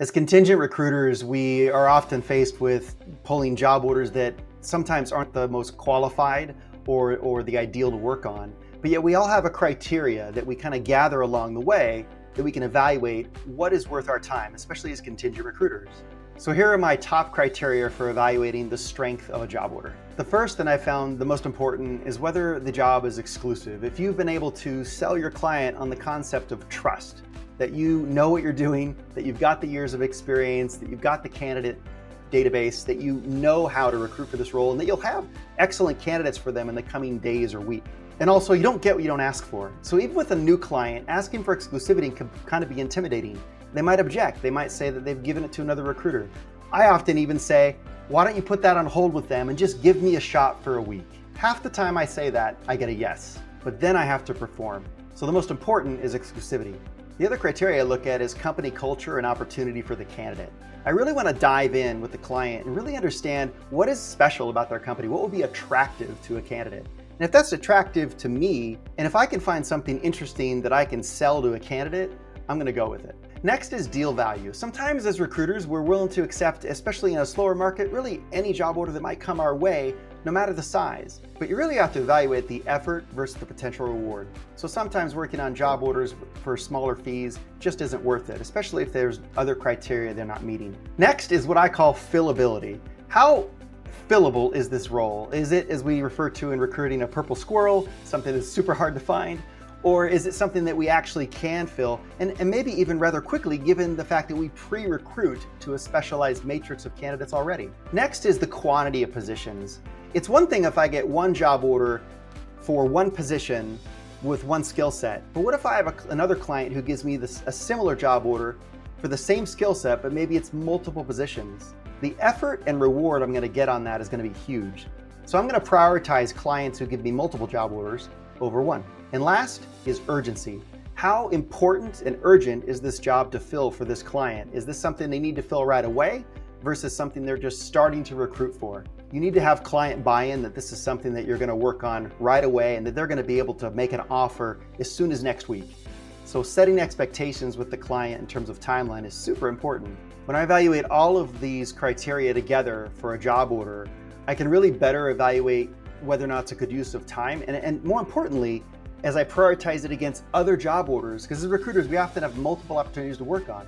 As contingent recruiters, we are often faced with pulling job orders that sometimes aren't the most qualified or the ideal to work on. But yet we all have a criteria that we kind of gather along the way that we can evaluate what is worth our time, especially as contingent recruiters. So here are my top criteria for evaluating the strength of a job order. The first, and I found the most important, is whether the job is exclusive. If you've been able to sell your client on the concept of trust, that you know what you're doing, that you've got the years of experience, that you've got the candidate database, that you know how to recruit for this role, and that you'll have excellent candidates for them in the coming days or week. And also, you don't get what you don't ask for. So even with a new client, asking for exclusivity can kind of be intimidating. They might object. They might say that they've given it to another recruiter. I often even say, why don't you put that on hold with them and just give me a shot for a week? Half the time I say that, I get a yes, but then I have to perform. So the most important is exclusivity. The other criteria I look at is company culture and opportunity for the candidate. I really want to dive in with the client and really understand what is special about their company, what will be attractive to a candidate. And if that's attractive to me, and if I can find something interesting that I can sell to a candidate, I'm going to go with it. Next is deal value. Sometimes as recruiters, we're willing to accept, especially in a slower market, really any job order that might come our way, no matter the size. But you really have to evaluate the effort versus the potential reward. So sometimes working on job orders for smaller fees just isn't worth it, especially if there's other criteria they're not meeting. Next is what I call fillability. How fillable is this role? Is it, as we refer to in recruiting, a purple squirrel, something that's super hard to find? Or is it something that we actually can fill, and maybe even rather quickly, given the fact that we pre-recruit to a specialized matrix of candidates already? Next is the quantity of positions. It's one thing if I get one job order for one position with one skill set, but what if I have another client who gives me a similar job order for the same skill set, but maybe it's multiple positions? The effort and reward I'm going to get on that is going to be huge. So I'm going to prioritize clients who give me multiple job orders over one. And last is urgency. How important and urgent is this job to fill for this client? Is this something they need to fill right away versus something they're just starting to recruit for? You need to have client buy-in that this is something that you're going to work on right away and that they're going to be able to make an offer as soon as next week. So setting expectations with the client in terms of timeline is super important. When I evaluate all of these criteria together for a job order, I can really better evaluate whether or not it's a good use of time, and more importantly, as I prioritize it against other job orders, because as recruiters, we often have multiple opportunities to work on.